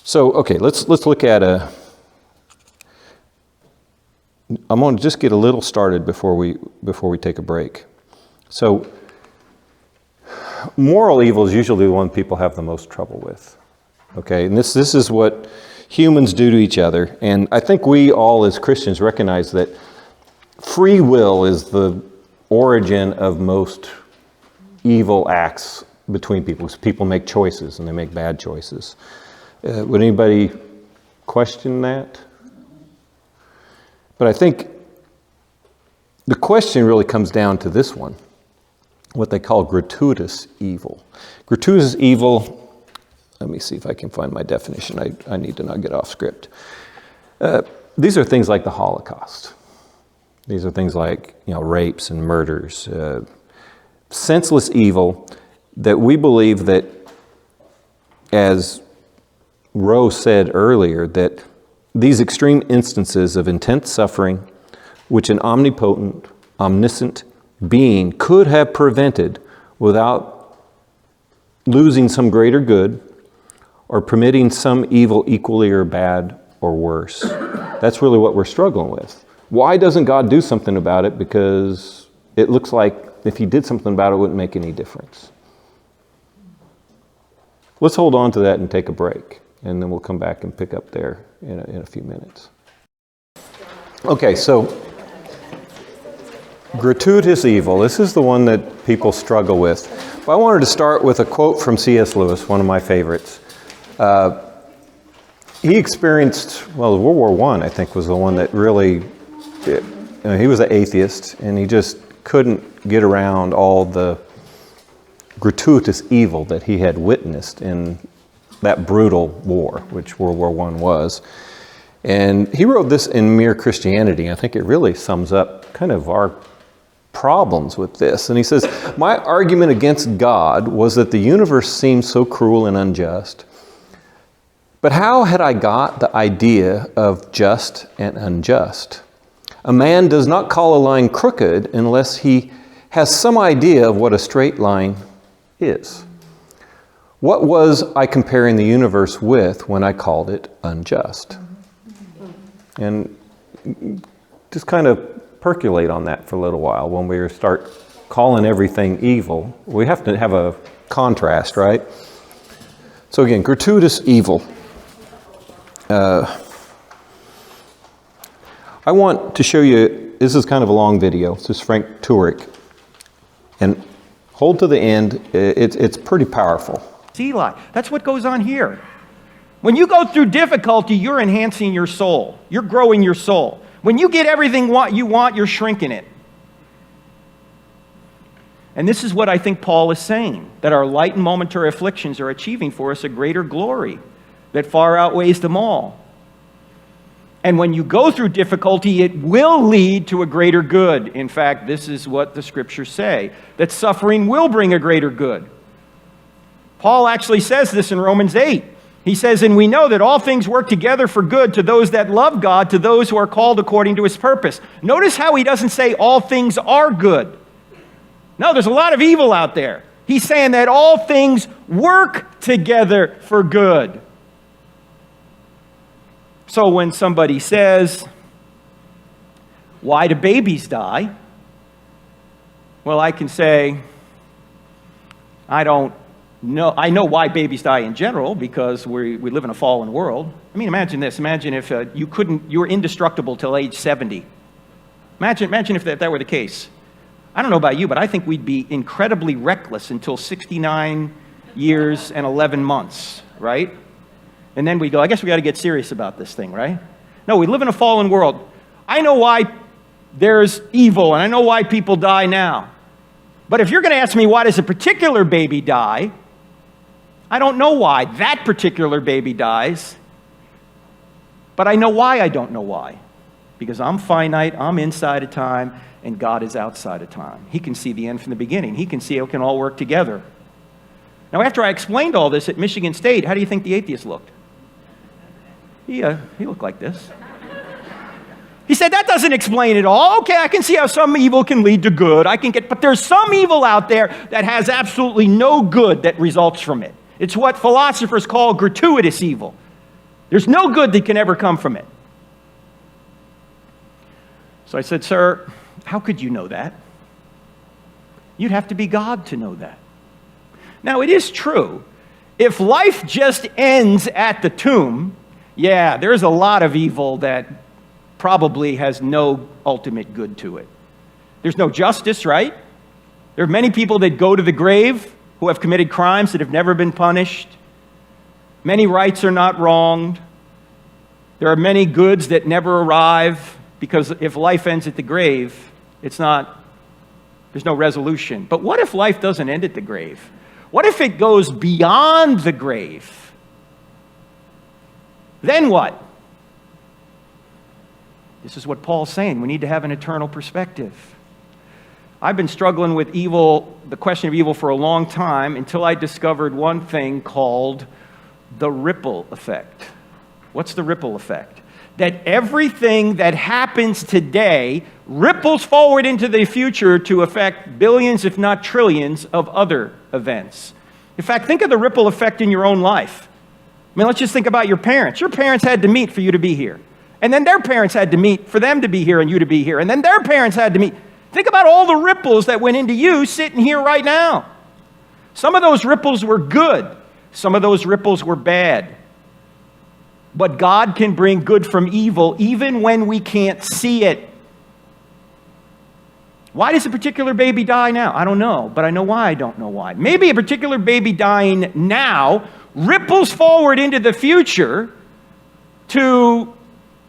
So, okay, let's look at I'm going to just get a little started before we take a break. So, moral evil is usually the one people have the most trouble with. Okay, and this is what humans do to each other. And I think we all as Christians recognize that free will is the origin of most evil acts between people. People make choices and they make bad choices. Would anybody question that? But I think the question really comes down to this one, what they call gratuitous evil. Gratuitous evil, let me see if I can find my definition. I need to not get off script. These are things like the Holocaust. These are things like, rapes and murders, senseless evil that we believe that, as Rose said earlier, that these extreme instances of intense suffering, which an omnipotent, omniscient being could have prevented without losing some greater good or permitting some evil equally or bad or worse. That's really what we're struggling with. Why doesn't God do something about it? Because it looks like if he did something about it, it wouldn't make any difference. Let's hold on to that and take a break, and then we'll come back and pick up there in a few minutes. Okay, so gratuitous evil. This is the one that people struggle with. But I wanted to start with a quote from C.S. Lewis, one of my favorites. He experienced, World War I, I think, was the one that really, he was an atheist, and he just couldn't get around all the gratuitous evil that he had witnessed in that brutal war, which World War I was. And he wrote this in Mere Christianity. I think it really sums up kind of our problems with this. And he says, "My argument against God was that the universe seemed so cruel and unjust. But how had I got the idea of just and unjust? A man does not call a line crooked unless he has some idea of what a straight line is. What was I comparing the universe with when I called it unjust?" And just kind of percolate on that for a little while. When we start calling everything evil, we have to have a contrast, right? So again, gratuitous evil. I want to show you, this is kind of a long video. This is Frank Turek. And hold to the end, it's pretty powerful. Eli, that's what goes on here. When you go through difficulty, you're enhancing your soul. You're growing your soul. When you get everything you want, you're shrinking it. And this is what I think Paul is saying, that our light and momentary afflictions are achieving for us a greater glory that far outweighs them all. And when you go through difficulty, it will lead to a greater good. In fact, this is what the scriptures say, that suffering will bring a greater good. Paul actually says this in Romans 8. He says, "And we know that all things work together for good to those that love God, to those who are called according to his purpose." Notice how he doesn't say all things are good. No, there's a lot of evil out there. He's saying that all things work together for good. So when somebody says, "Why do babies die?" Well, I can say, I don't know. I know why babies die in general, because we live in a fallen world. I mean, imagine this. Imagine if you were indestructible till age 70. Imagine if that were the case. I don't know about you, but I think we'd be incredibly reckless until 69 years and 11 months, right? And then we go, I guess we got to get serious about this thing, right? No, we live in a fallen world. I know why there's evil, and I know why people die now. But if you're going to ask me why does a particular baby die, I don't know why that particular baby dies. But I know why I don't know why. Because I'm finite, I'm inside of time, and God is outside of time. He can see the end from the beginning. He can see how it can all work together. Now, after I explained all this at Michigan State, how do you think the atheist looked? He looked like this. He said, "That doesn't explain it all. Okay, I can see how some evil can lead to good. But there's some evil out there that has absolutely no good that results from it. It's what philosophers call gratuitous evil. There's no good that can ever come from it. So I said, sir, how could you know that? You'd have to be God to know that. Now, it is true. If life just ends at the tomb, yeah, there's a lot of evil that probably has no ultimate good to it. There's no justice, right? There are many people that go to the grave who have committed crimes that have never been punished. Many rights are not wronged. There are many goods that never arrive, because if life ends at the grave, there's no resolution. But what if life doesn't end at the grave? What if it goes beyond the grave? Then what? This is what Paul's saying. We need to have an eternal perspective. I've been struggling with evil, the question of evil, for a long time, until I discovered one thing called the ripple effect. What's the ripple effect? That everything that happens today ripples forward into the future to affect billions, if not trillions, of other events. In fact, think of the ripple effect in your own life. I mean, let's just think about your parents. Your parents had to meet for you to be here. And then their parents had to meet for them to be here and you to be here. And then their parents had to meet. Think about all the ripples that went into you sitting here right now. Some of those ripples were good. Some of those ripples were bad. But God can bring good from evil even when we can't see it. Why does a particular baby die now? I don't know, but I know why I don't know why. Maybe a particular baby dying now ripples forward into the future to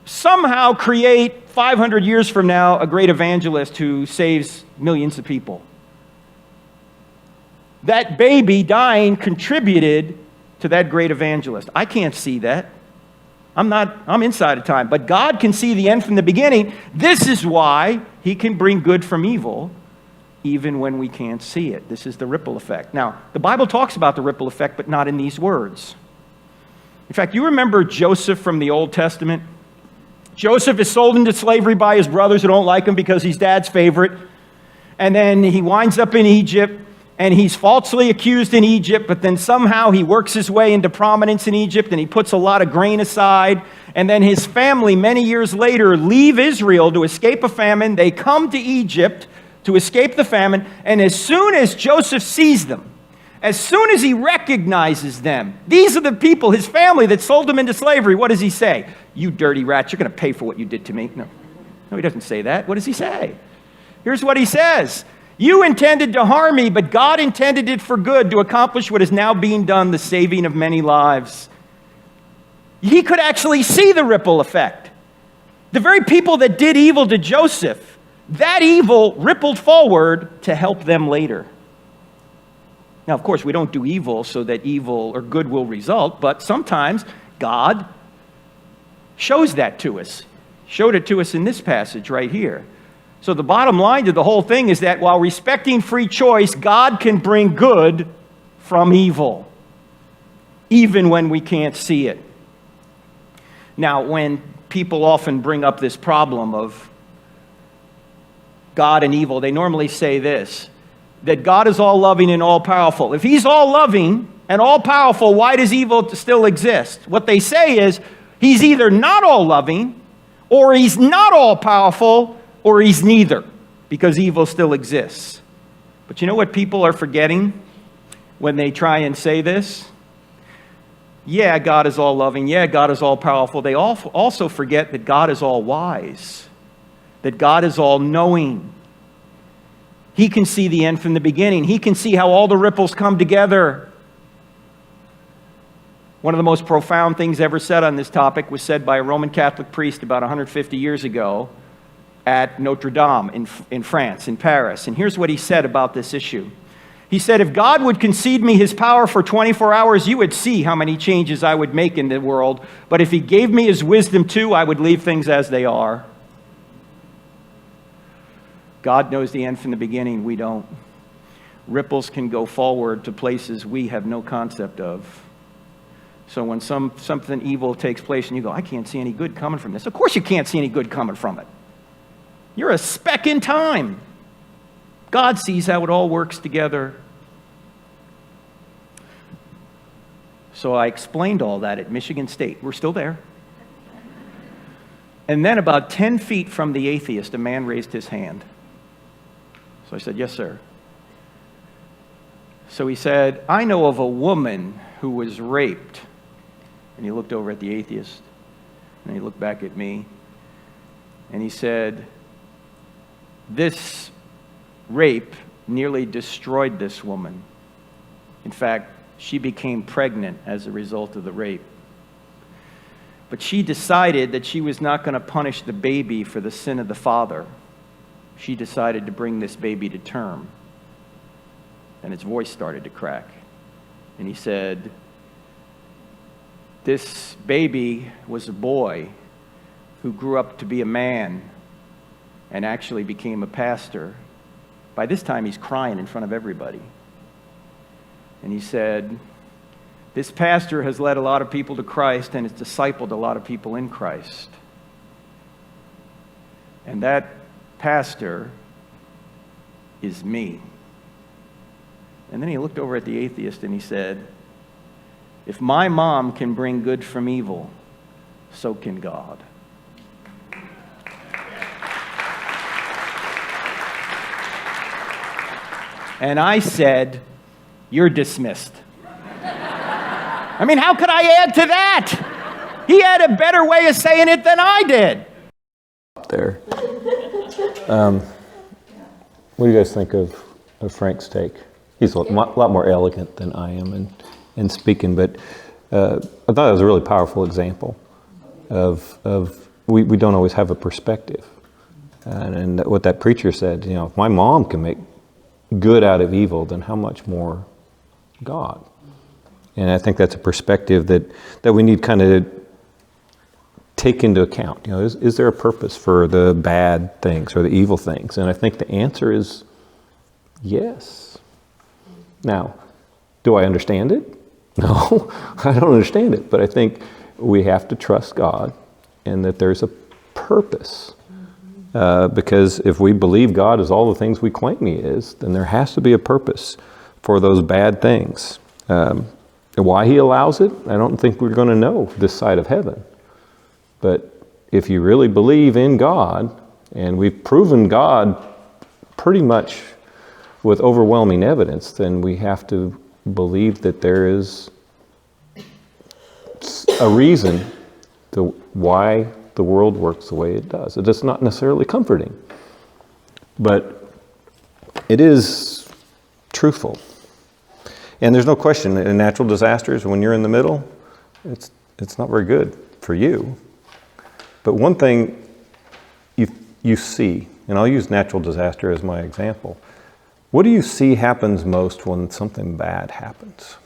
somehow create 500 years from now a great evangelist who saves millions of people. That baby dying contributed to that great evangelist. I can't see that. I'm inside of time, but God can see the end from the beginning. This is why he can bring good from evil even when we can't see it. This is the ripple effect. Now, the Bible talks about the ripple effect, but not in these words. In fact, you remember Joseph from the Old Testament? Joseph is sold into slavery by his brothers who don't like him because he's dad's favorite. And then he winds up in Egypt, and he's falsely accused in Egypt, but then somehow he works his way into prominence in Egypt, and he puts a lot of grain aside. And then his family, many years later, leave Israel to escape a famine. They come to Egypt to escape the famine, and as soon as Joseph sees them, as soon as he recognizes them, these are the people, his family, that sold him into slavery, what does he say? You dirty rats, you're going to pay for what you did to me. No, he doesn't say that. What does he say? Here's what he says. You intended to harm me, but God intended it for good to accomplish what is now being done, the saving of many lives. He could actually see the ripple effect. The very people that did evil to Joseph, that evil rippled forward to help them later. Now, of course, we don't do evil so that evil or good will result, but sometimes God shows that to us. Showed it to us in this passage right here. So the bottom line to the whole thing is that while respecting free choice, God can bring good from evil, even when we can't see it. Now, when people often bring up this problem of God and evil, they normally say this, that God is all-loving and all-powerful. If he's all-loving and all-powerful, why does evil still exist? What they say is, he's either not all-loving, or he's not all-powerful, or he's neither, because evil still exists. But you know what people are forgetting when they try and say this? Yeah, God is all-loving. Yeah, God is all-powerful. They also forget that God is all-wise, that God is all-knowing. He can see the end from the beginning. He can see how all the ripples come together. One of the most profound things ever said on this topic was said by a Roman Catholic priest about 150 years ago at Notre Dame in France, in Paris. And here's what he said about this issue. He said, if God would concede me his power for 24 hours, you would see how many changes I would make in the world. But if he gave me his wisdom too, I would leave things as they are. God knows the end from the beginning. We don't. Ripples can go forward to places we have no concept of. So when something evil takes place and you go, I can't see any good coming from this. Of course you can't see any good coming from it. You're a speck in time. God sees how it all works together. So I explained all that at Michigan State. We're still there. And then about 10 feet from the atheist, a man raised his hand. So I said, yes, sir. So he said, I know of a woman who was raped. And he looked over at the atheist, and he looked back at me, and he said, this rape nearly destroyed this woman. In fact, she became pregnant as a result of the rape. But she decided that she was not going to punish the baby for the sin of the father. She decided to bring this baby to term. And his voice started to crack. And he said, this baby was a boy who grew up to be a man and actually became a pastor. By this time, he's crying in front of everybody. And he said, this pastor has led a lot of people to Christ and has discipled a lot of people in Christ. And that pastor is me. And then he looked over at the atheist and he said, if my mom can bring good from evil, so can God. And I said, you're dismissed. I mean, how could I add to that? He had a better way of saying it than I did. There. What do you guys think of Frank's take? He's a lot more elegant than I am in speaking, but I thought it was a really powerful example of we don't always have a perspective. And what that preacher said, you know, if my mom can make good out of evil, then how much more God? And I think that's a perspective that we need kind of take into account. You know, is there a purpose for the bad things or the evil things? And I think the answer is yes. Now, do I understand it? No, I don't understand it. But I think we have to trust God and that there's a purpose. Because if we believe God is all the things we claim He is, then there has to be a purpose for those bad things. Why He allows it, I don't think we're going to know this side of heaven. But if you really believe in God, and we've proven God pretty much with overwhelming evidence, then we have to believe that there is a reason to why the world works the way it does. It is not necessarily comforting, but it is truthful. And there's no question in natural disasters, when you're in the middle, it's not very good for you. But one thing you see, and I'll use natural disaster as my example. What do you see happens most when something bad happens?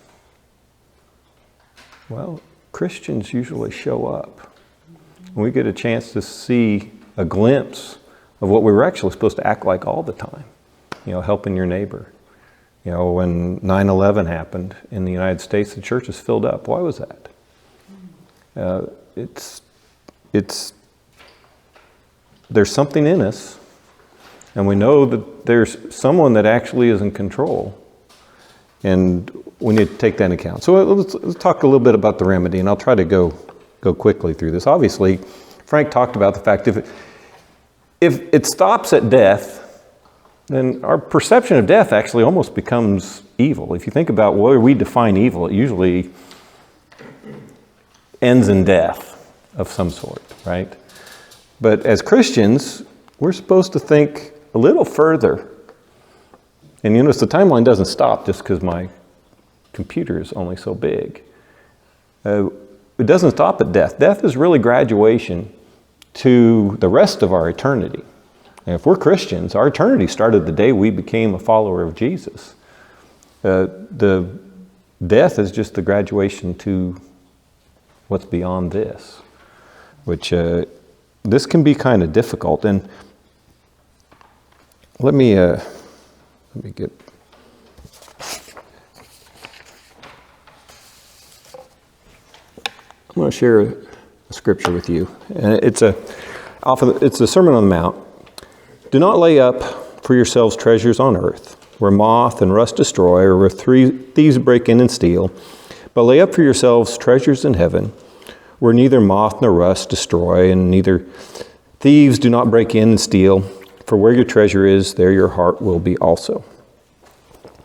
Well, Christians usually show up. We get a chance to see a glimpse of what we were actually supposed to act like all the time. You know, helping your neighbor. You know, when 9/11 happened in the United States, the churches filled up. Why was that? There's something in us, and we know that there's someone that actually is in control, and we need to take that into account. So let's talk a little bit about the remedy, and I'll try to go quickly through this. Obviously, Frank talked about the fact if it stops at death, then our perception of death actually almost becomes evil. If you think about where we define evil, it usually ends in death of some sort, right? But as Christians, we're supposed to think a little further. And you notice the timeline doesn't stop just because my computer is only so big. It doesn't stop at death. Death is really graduation to the rest of our eternity. And if we're Christians, our eternity started the day we became a follower of Jesus. The death is just the graduation to what's beyond this, which this can be kind of difficult. And let me get. I'm going to share a scripture with you, and it's a Sermon on the Mount. Do not lay up for yourselves treasures on earth, where moth and rust destroy, or where thieves break in and steal. But lay up for yourselves treasures in heaven, where neither moth nor rust destroy, and neither thieves do not break in and steal. For where your treasure is, there your heart will be also.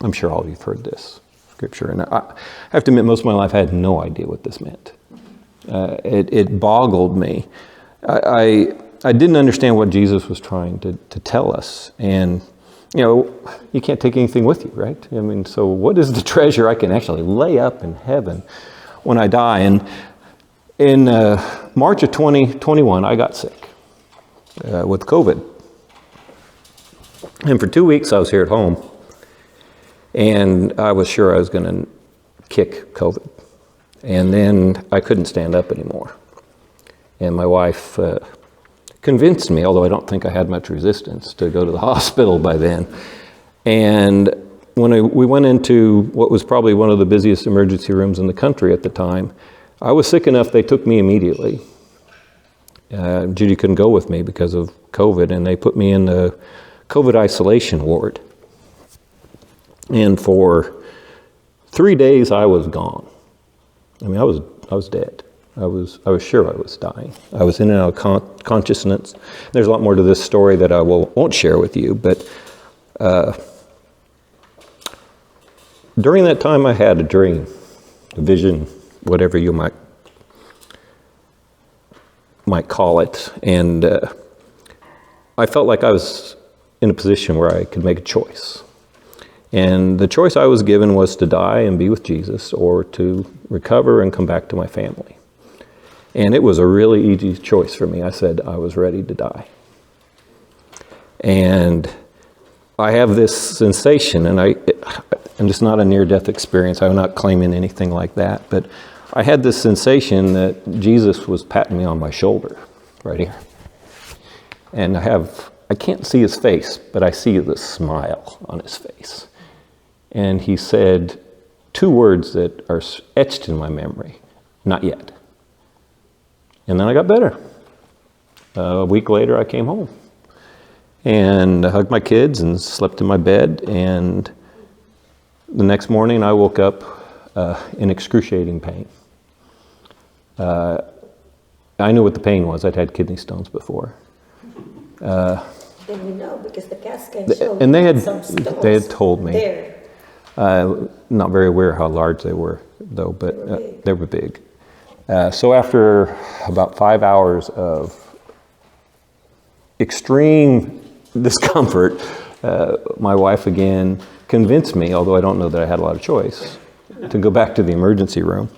I'm sure all of you have heard this scripture, and I have to admit, most of my life I had no idea what this meant. It boggled me. I didn't understand what Jesus was trying to tell us, and you can't take anything with you, right? I mean, so what is the treasure I can actually lay up in heaven when I die? And in March of 2021, I got sick with COVID. And for 2 weeks, I was here at home. And I was sure I was going to kick COVID. And then I couldn't stand up anymore. And my wife convinced me, although I don't think I had much resistance, to go to the hospital by then. And when we went into what was probably one of the busiest emergency rooms in the country at the time, I was sick enough they took me immediately. Judy couldn't go with me because of COVID, and they put me in the COVID isolation ward. And for 3 days, I was gone. I mean, I was dead. I was sure I was dying. I was in and out of consciousness. There's a lot more to this story that I won't share with you, but during that time, I had a dream, a vision, whatever you might call it, and I felt like I was in a position where I could make a choice. And the choice I was given was to die and be with Jesus, or to recover and come back to my family. And it was a really easy choice for me. I said I was ready to die. And I have this sensation, and it's not a near-death experience. I'm not claiming anything like that, but I had this sensation that Jesus was patting me on my shoulder right here. And I can't see his face, but I see the smile on his face. And he said 2 words that are etched in my memory: not yet. And then I got better. A week later, I came home. And I hugged my kids and slept in my bed. And the next morning, I woke up in excruciating pain. I knew what the pain was. I'd had kidney stones before. Then we know, because the CAT scan showed And they had told me. There. Not very aware how large they were, though, but they were big. So after about 5 hours of extreme discomfort, my wife again convinced me, although I don't know that I had a lot of choice, to go back to the emergency room.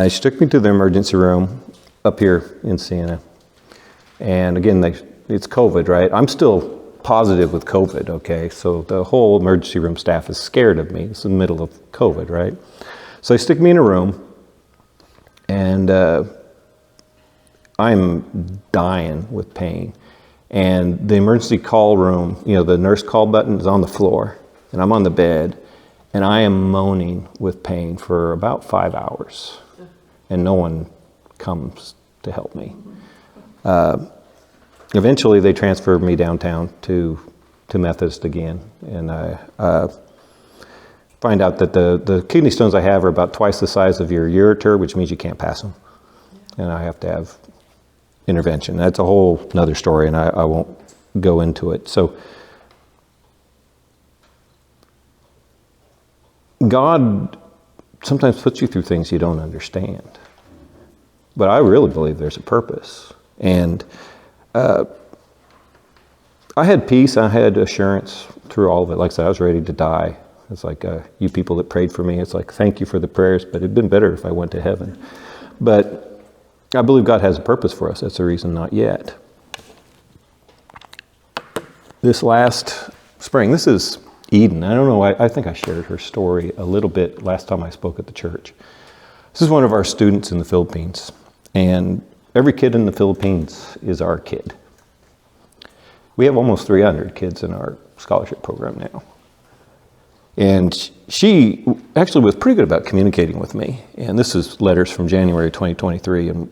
She took me to the emergency room up here in Siena. And again, it's COVID, right? I'm still positive with COVID, okay? So the whole emergency room staff is scared of me. It's in the middle of COVID, right? So they stick me in a room, and I'm dying with pain. And the emergency call room, the nurse call button is on the floor, and I'm on the bed, and I am moaning with pain for about 5 hours, and no one comes to help me. Eventually, they transferred me downtown to Methodist again, and I find out that the kidney stones I have are about twice the size of your ureter, which means you can't pass them, and I have to have intervention. That's a whole nother story, and I won't go into it. So God sometimes puts you through things you don't understand, but I really believe there's a purpose. And I had peace, I had assurance through all of it. Like I said, I was ready to die. It's like you people that prayed for me, it's like, thank you for the prayers, but it'd been better if I went to heaven. But I believe God has a purpose for us. That's the reason not yet. This last spring, this is Eden. I don't know, I think I shared her story a little bit last time I spoke at the church. This is one of our students in the Philippines. And every kid in the Philippines is our kid. We have almost 300 kids in our scholarship program now. And she actually was pretty good about communicating with me. And this is letters from January 2023. And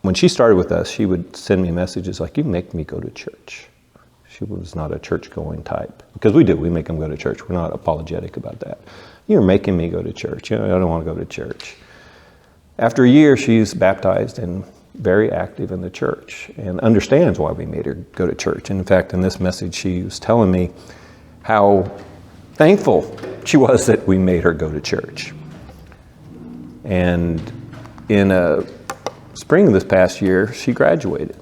when she started with us, she would send me messages like, you make me go to church. She was not a church-going type. Because we make them go to church. We're not apologetic about that. You're making me go to church. I don't want to go to church. After a year, she's baptized and very active in the church and understands why we made her go to church. And in fact, in this message, she was telling me how thankful she was that we made her go to church. And in spring of this past year, she graduated.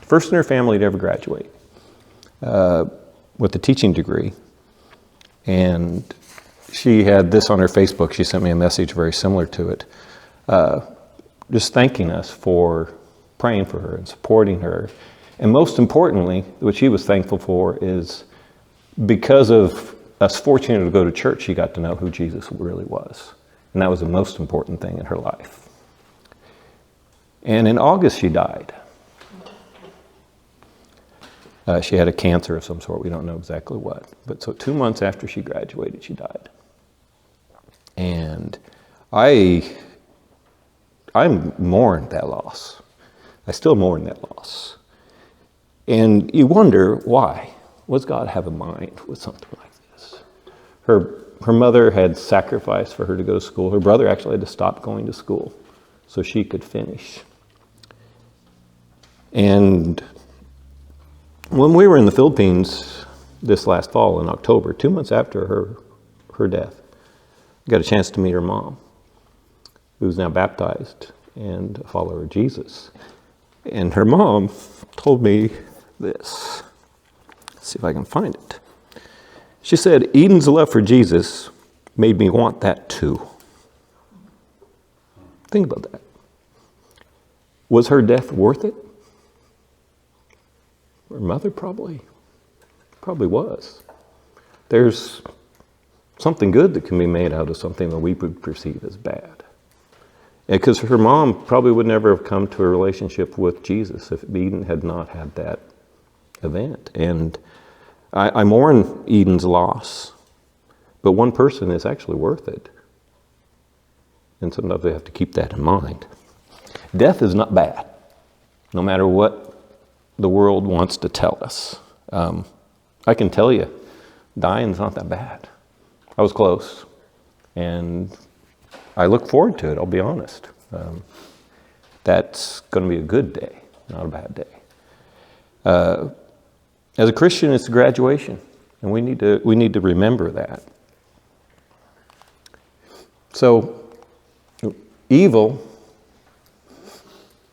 First in her family to ever graduate with a teaching degree. And she had this on her Facebook. She sent me a message very similar to it, just thanking us for praying for her and supporting her. And most importantly, what she was thankful for is because of us fortunate to go to church, she got to know who Jesus really was. And that was the most important thing in her life. And in August, she died. She had a cancer of some sort. We don't know exactly what. But so 2 months after she graduated, she died. And I mourned that loss. I still mourn that loss. And you wonder why. What does God have in mind with something like this? Her mother had sacrificed for her to go to school. Her brother actually had to stop going to school so she could finish. And when we were in the Philippines this last fall in October, 2 months after her death, I got a chance to meet her mom, who's now baptized and a follower of Jesus. And her mom told me this. Let's see if I can find it. She said, Eden's love for Jesus made me want that too. Think about that. Was her death worth it? Her mother probably was. There's something good that can be made out of something that we would perceive as bad. Because her mom probably would never have come to a relationship with Jesus if Eden had not had that event. And I mourn Eden's loss, but one person is actually worth it. And sometimes we have to keep that in mind. Death is not bad, no matter what the world wants to tell us. I can tell you, dying's not that bad. I was close, and I look forward to it, I'll be honest. That's going to be a good day, not a bad day. As a Christian, it's a graduation, and we need to remember that. So, evil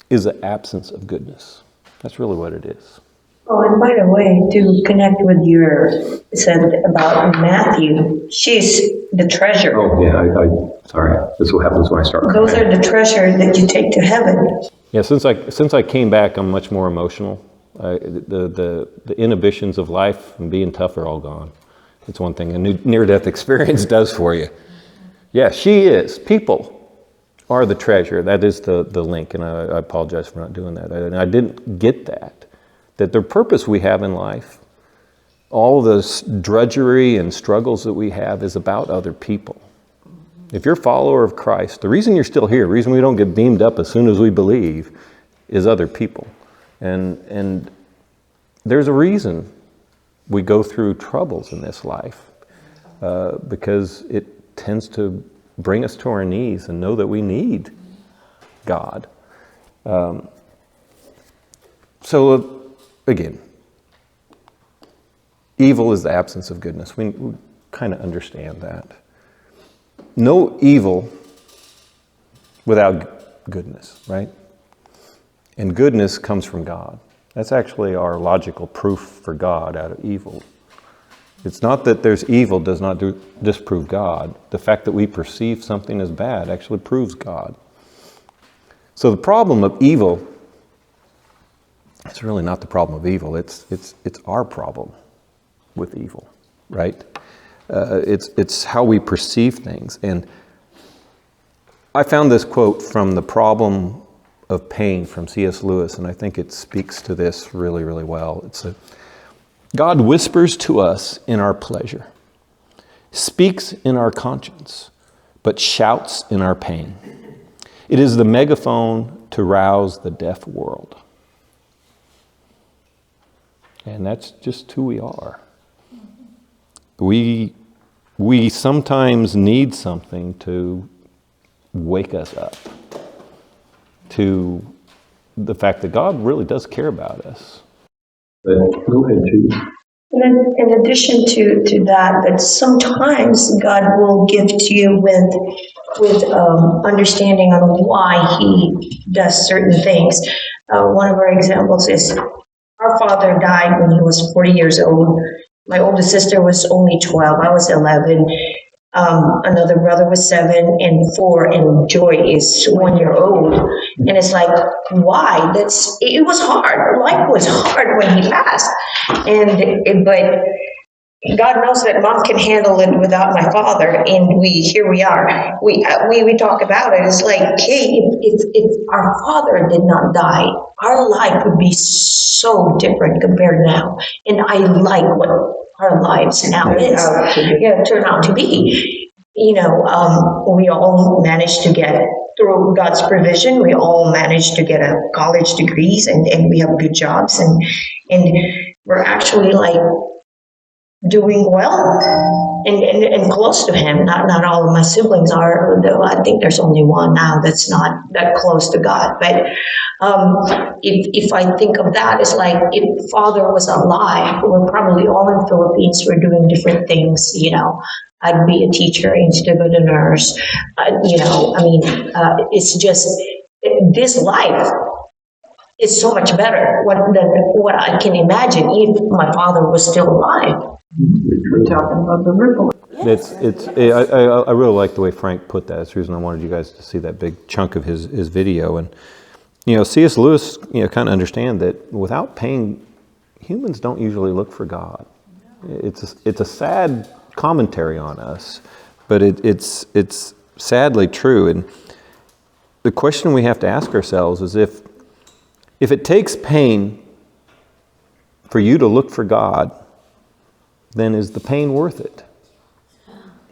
is the absence of goodness. That's really what it is. Oh, and by the way, to connect with your said about Matthew, she's the treasure. Oh, yeah, sorry. This is what happens when I start crying. Those are the treasure that you take to heaven. Yeah, since I came back, I'm much more emotional. The inhibitions of life and being tough are all gone. It's one thing a near-death experience does for you. Yeah, she is. People are the treasure. That is the link, and I apologize for not doing that. And I didn't get that the purpose we have in life, all this drudgery and struggles that we have is about other people. If you're a follower of Christ, the reason you're still here, the reason we don't get beamed up as soon as we believe, is other people. And there's a reason we go through troubles in this life, because it tends to bring us to our knees and know that we need God. Again, evil is the absence of goodness. We kind of understand that. No evil without goodness, right? And goodness comes from God. That's actually our logical proof for God out of evil. It's not that there's evil does not disprove God. The fact that we perceive something as bad actually proves God. So the problem of evil, it's really not the problem of evil. It's our problem with evil, right? It's how we perceive things. And I found this quote from The Problem of Pain from C.S. Lewis, and I think it speaks to this really, really well. It's God whispers to us in our pleasure, speaks in our conscience, but shouts in our pain. It is the megaphone to rouse the deaf world. And that's just who we are. We sometimes need something to wake us up to the fact that God really does care about us. But go ahead, Judy. And then in addition to that sometimes God will gift you with understanding on why He does certain things. One of our examples is our father died when he was 40 years old. My oldest sister was only 12. I was 11. Another brother was 7 and 4, and Joy is 1 year old. And it's like, why? It was hard. Life was hard when he passed. But God knows that Mom can handle it without my father, and here we are. We talk about it. It's like, hey, if our father did not die, our life would be so different compared now. And I like what our lives now turn out to be. We all managed to get, through God's provision, we all managed to get a college degrees, and we have good jobs, and we're actually like doing well and close to Him. Not all of my siblings are, though I think there's only one now that's not that close to God. But if I think of that, it's like if Father was alive, we're probably all in the Philippines, we're doing different things, I'd be a teacher instead of a nurse. It's just, this life is so much better than what I can imagine if my father was still alive. We're talking about the ripple. I really like the way Frank put that. That's the reason I wanted you guys to see that big chunk of his video. And, C.S. Lewis, kind of understand that without pain, humans don't usually look for God. It's a sad commentary on us, but it's sadly true. And the question we have to ask ourselves is if it takes pain for you to look for God, then is the pain worth it?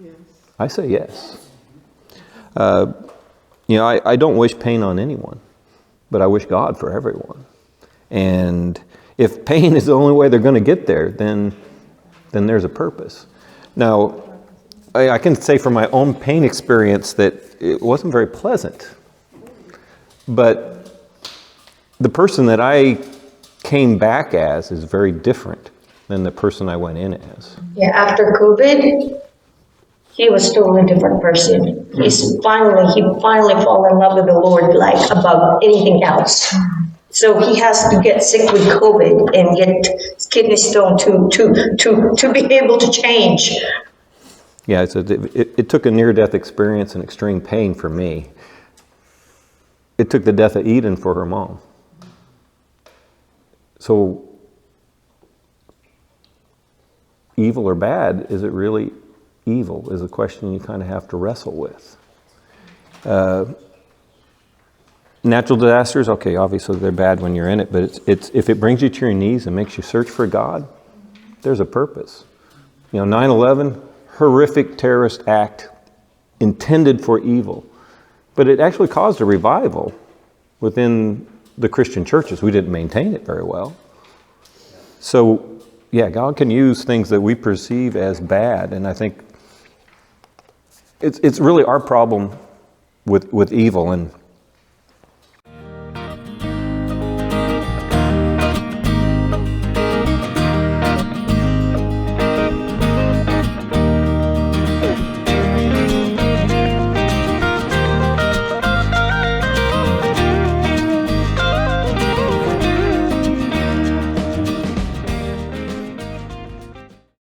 Yes. I say yes. I don't wish pain on anyone, but I wish God for everyone. And if pain is the only way they're going to get there, then there's a purpose. Now, I can say from my own pain experience that it wasn't very pleasant. But the person that I came back as is very different than the person I went in as. Yeah, after COVID, he was totally different person. He finally fell in love with the Lord like above anything else. So he has to get sick with COVID and get kidney stone to be able to change. Yeah, it took a near-death experience and extreme pain for me. It took the death of Eden for her mom. So, evil or bad, is it really evil, is a question you kind of have to wrestle with. Natural disasters, okay, obviously they're bad when you're in it, but it's if it brings you to your knees and makes you search for God, there's a purpose. 9/11, horrific terrorist act intended for evil, but it actually caused a revival within the Christian churches. We didn't maintain it very well. So, yeah, God can use things that we perceive as bad, and I think it's really our problem with evil. And